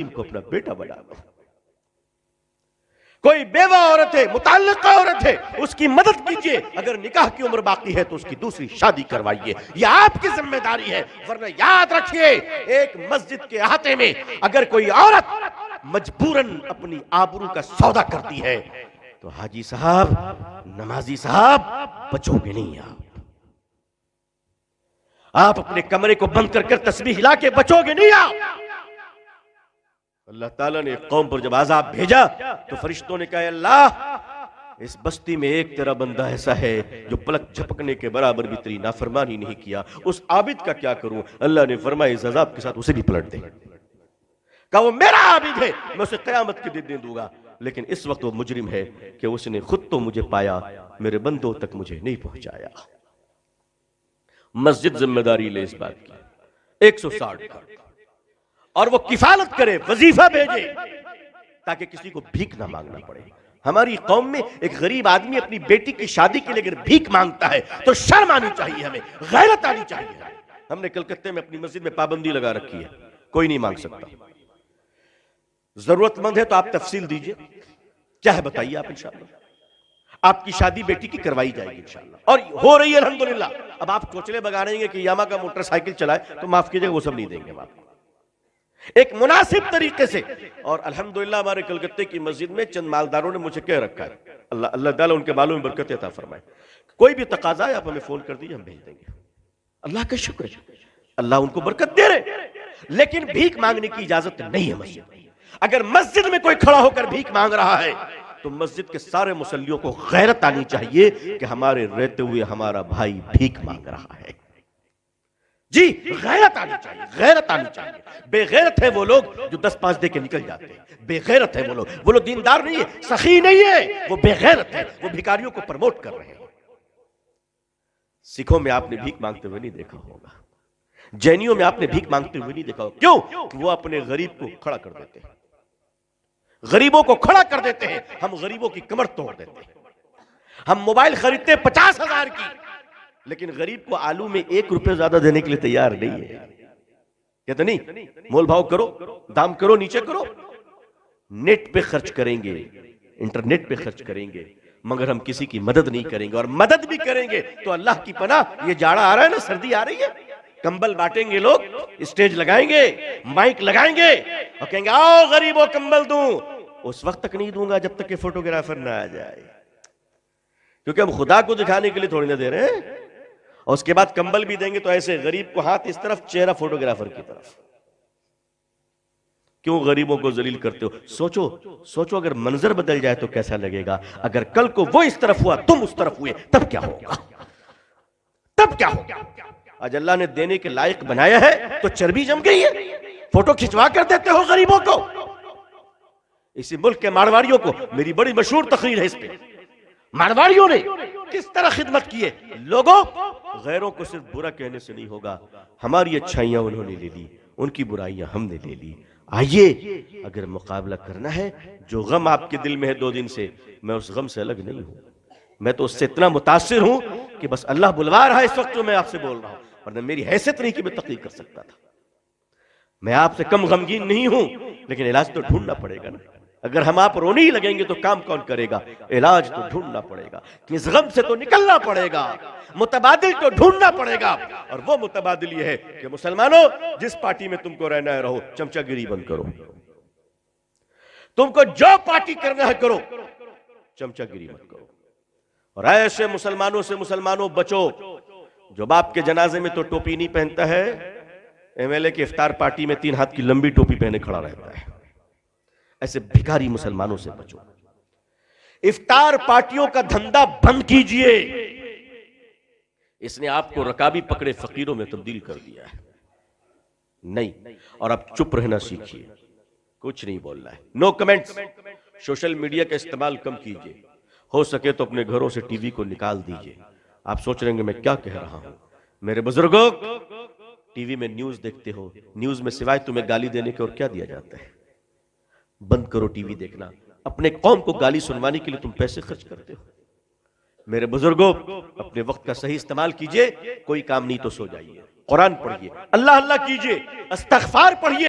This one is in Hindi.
को अपना बेटा बना लो। कोई बेवा औरत है, मुताल्लिका औरत है, उसकी मदद कीजिए। अगर निकाह की उम्र बाकी है तो उसकी दूसरी शादी करवाइए। यह आपकी जिम्मेदारी है। वरना याद रखिए, एक मस्जिद के अहाते में अगर कोई औरत मजबूरन अपनी आबरू का सौदा करती है तो हाजी साहब, नमाजी साहब, बचोगे नहीं आप अपने कमरे को बंद कर तस्बीह हिला के बचोगे नहीं आप। अल्लाह ताला ने कौम पर जब आजाब भेजा तो फरिश्तों ने कहा, अल्लाह इस बस्ती में एक तेरा बंदा ऐसा है जो पलक झपकने के बराबर भी तेरी नाफरमानी नहीं किया, उस आबिद का क्या करूं। अल्लाह ने फरमाया, इस अजाब के साथ उसे भी पलट दे। कहा वो मेरा आबिद है, मैं उसे कयामत के दिन दे दूंगा। लेकिन इस वक्त वो मुजरिम है कि उसने खुद तो मुझे पाया, मेरे बंदों तक मुझे नहीं पहुंचाया। मस्जिद जिम्मेदारी ले इस बात की 160 का, और वो किफालत करे, वजीफा भेजे, ताकि किसी को भीख ना मांगना पड़े। हमारी कौम में एक गरीब आदमी अपनी बेटी की शादी के लिए अगर भीख मांगता है तो शर्म आनी चाहिए, हमें गैरत आनी चाहिए। हमने कलकत्ते में अपनी मस्जिद में पाबंदी लगा रखी है, कोई नहीं मांग सकता। जरूरतमंद है तो आप तफसील दीजिए, क्या है बताइए आप, इंशाअल्लाह आपकी शादी बेटी की करवाई जाएगी इंशाअल्लाह, और हो रही है अल्हम्दुलिल्लाह। अब आप चोचले बगाड़ेंगे कि यामा का मोटरसाइकिल चलाए तो माफ कीजिएगा, वो सब नहीं देंगे हम आपको, एक मुनासिब तरीके से। और अल्हम्दुलिल्लाह हमारे कलकत्ते की मस्जिद में चंद मालदारों ने मुझे कह रखा है, अल्लाह अल्लाह ताला उनके बालों में बरकत अता फरमाए, कोई भी तकाजा है आप हमें फोन कर दीजिए, हम भेज देंगे। अल्लाह का शुक्र है, अल्लाह उनको बरकत दे रहे। लेकिन भीख मांगने की इजाजत नहीं है मस्जिद में। अगर मस्जिद में कोई खड़ा होकर भीख मांग रहा है तो मस्जिद के सारे मुसल्लियों को गैरत आनी चाहिए कि हमारे रहते हुए हमारा भाई भीख मांग रहा है। जी, गैरत आनी चाहिए, गैरत आनी चाहिए। बेगैरत है वो लोग जो 10-5 दे के निकल जाते हैं, बेगैरत है वो लोग दीनदार नहीं है, सखी नहीं है, वो बेगैरत है, वो भिखारियों को प्रमोट कर रहे हैं। सिखों में आपने भीख मांगते हुए नहीं देखा होगा, जैनियों में आपने भीख मांगते हुए नहीं देखा होगा। क्यों? वो अपने गरीब को खड़ा कर देते हैं, गरीबों को खड़ा कर देते हैं। हम गरीबों की कमर तोड़ देते हैं। हम मोबाइल खरीदते 50,000 की, लेकिन गरीब को आलू में 1 रुपये ज्यादा देने के लिए तैयार नहीं है। कहते नहीं, मोल भाव करो, दाम करो, नीचे करो। नेट पे खर्च करेंगे, इंटरनेट पे खर्च करेंगे, मगर हम किसी की मदद नहीं करेंगे। और मदद भी करेंगे तो अल्लाह की पनाह, ये जाड़ा आ रहा है ना, सर्दी आ रही है, कंबल बांटेंगे लोग, स्टेज लगाएंगे, माइक लगाएंगे और कहेंगे आओ गरीबों कंबल दूं। उस वक्त तक नहीं दूंगा जब तक कि फोटोग्राफर ना आ जाए, क्योंकि हम खुदा को दिखाने के लिए थोड़ी ना दे रहे हैं। और उसके बाद कंबल भी देंगे तो ऐसे गरीब को हाथ इस तरफ, चेहरा फोटोग्राफर की तरफ। क्यों गरीबों को जलील करते हो? सोचो अगर मंजर बदल जाए तो कैसा लगेगा। अगर कल को वो इस तरफ हुआ, तुम उस तरफ हुए, तब क्या होगा? तब क्या होगा? आज अल्लाह ने देने के लायक बनाया है तो चर्बी जम गई है, फोटो खिंचवा कर देते हो गरीबों को। इसी मुल्क के मारवाड़ियों को, मेरी बड़ी मशहूर तकरीर है इस पे, मारवाड़ियों ने किस तरह खिदमत की है। लोगों, गैरों को सिर्फ बुरा कहने से नहीं होगा, हमारी अच्छाइयां उन्होंने ले ली, उनकी बुराइयां हमने ले ली। आइए, अगर मुकाबला करना है, जो गम आपके दिल में है 2 दिन से, मैं उस गम से अलग नहीं हूं। मैं तो उससे इतना मुतासिर हूं कि बस अल्लाह बुलवा रहा है इस वक्त जो मैं आपसे बोल रहा हूं, वरना मेरी हैसियत नहीं कि मैं तकलीफ कर सकता था। मैं आपसे कम गमगीन नहीं हूं, लेकिन इलाज तो ढूंढना पड़ेगा ना। अगर हम आप रोने ही लगेंगे तो काम कौन करेगा? इलाज तो ढूंढना पड़ेगा, इस गम से तो निकलना पड़ेगा, मुतबादिल तो ढूंढना पड़ेगा। और वो मुतबादिल ये है कि मुसलमानों, जिस पार्टी में तुमको रहना है रहो, चमचागिरी बंद करो। तुमको जो पार्टी करना है करो, चमचागिरी मत करो। और ऐसे मुसलमानों से मुसलमानों बचो जो बाप के जनाजे में तो टोपी नहीं पहनता है, एमएलए की इफ्तार पार्टी में 3 हाथ की लंबी टोपी पहने खड़ा रहता है। ऐसे भिखारी मुसलमानों से बचो। इफ्तार पार्टियों का धंधा बंद कीजिए, इसने आपको रकाबी पकड़े फकीरों में तब्दील कर दिया है। नहीं, और आप चुप रहना सीखिए, कुछ नहीं बोलना है, नो कमेंट्स। सोशल मीडिया का इस्तेमाल कम कीजिए, हो सके तो अपने घरों से टीवी को निकाल दीजिए। आप सोच रहे हैं मैं क्या कह रहा हूं। मेरे बुजुर्गों, टीवी में न्यूज देखते हो, न्यूज में सिवाय तुम्हें गाली देने के और क्या दिया जाता है? बंद करो टीवी देखना। अपने कौम को गाली सुनवाने के लिए तुम पैसे खर्च करते हो। मेरे बुजुर्गों, अपने वक्त का सही इस्तेमाल कीजिए। कोई काम नहीं तो सो जाइए, कुरान पढ़िए, अल्लाह अल्लाह कीजिए, इस्तग़फ़ार पढ़िए,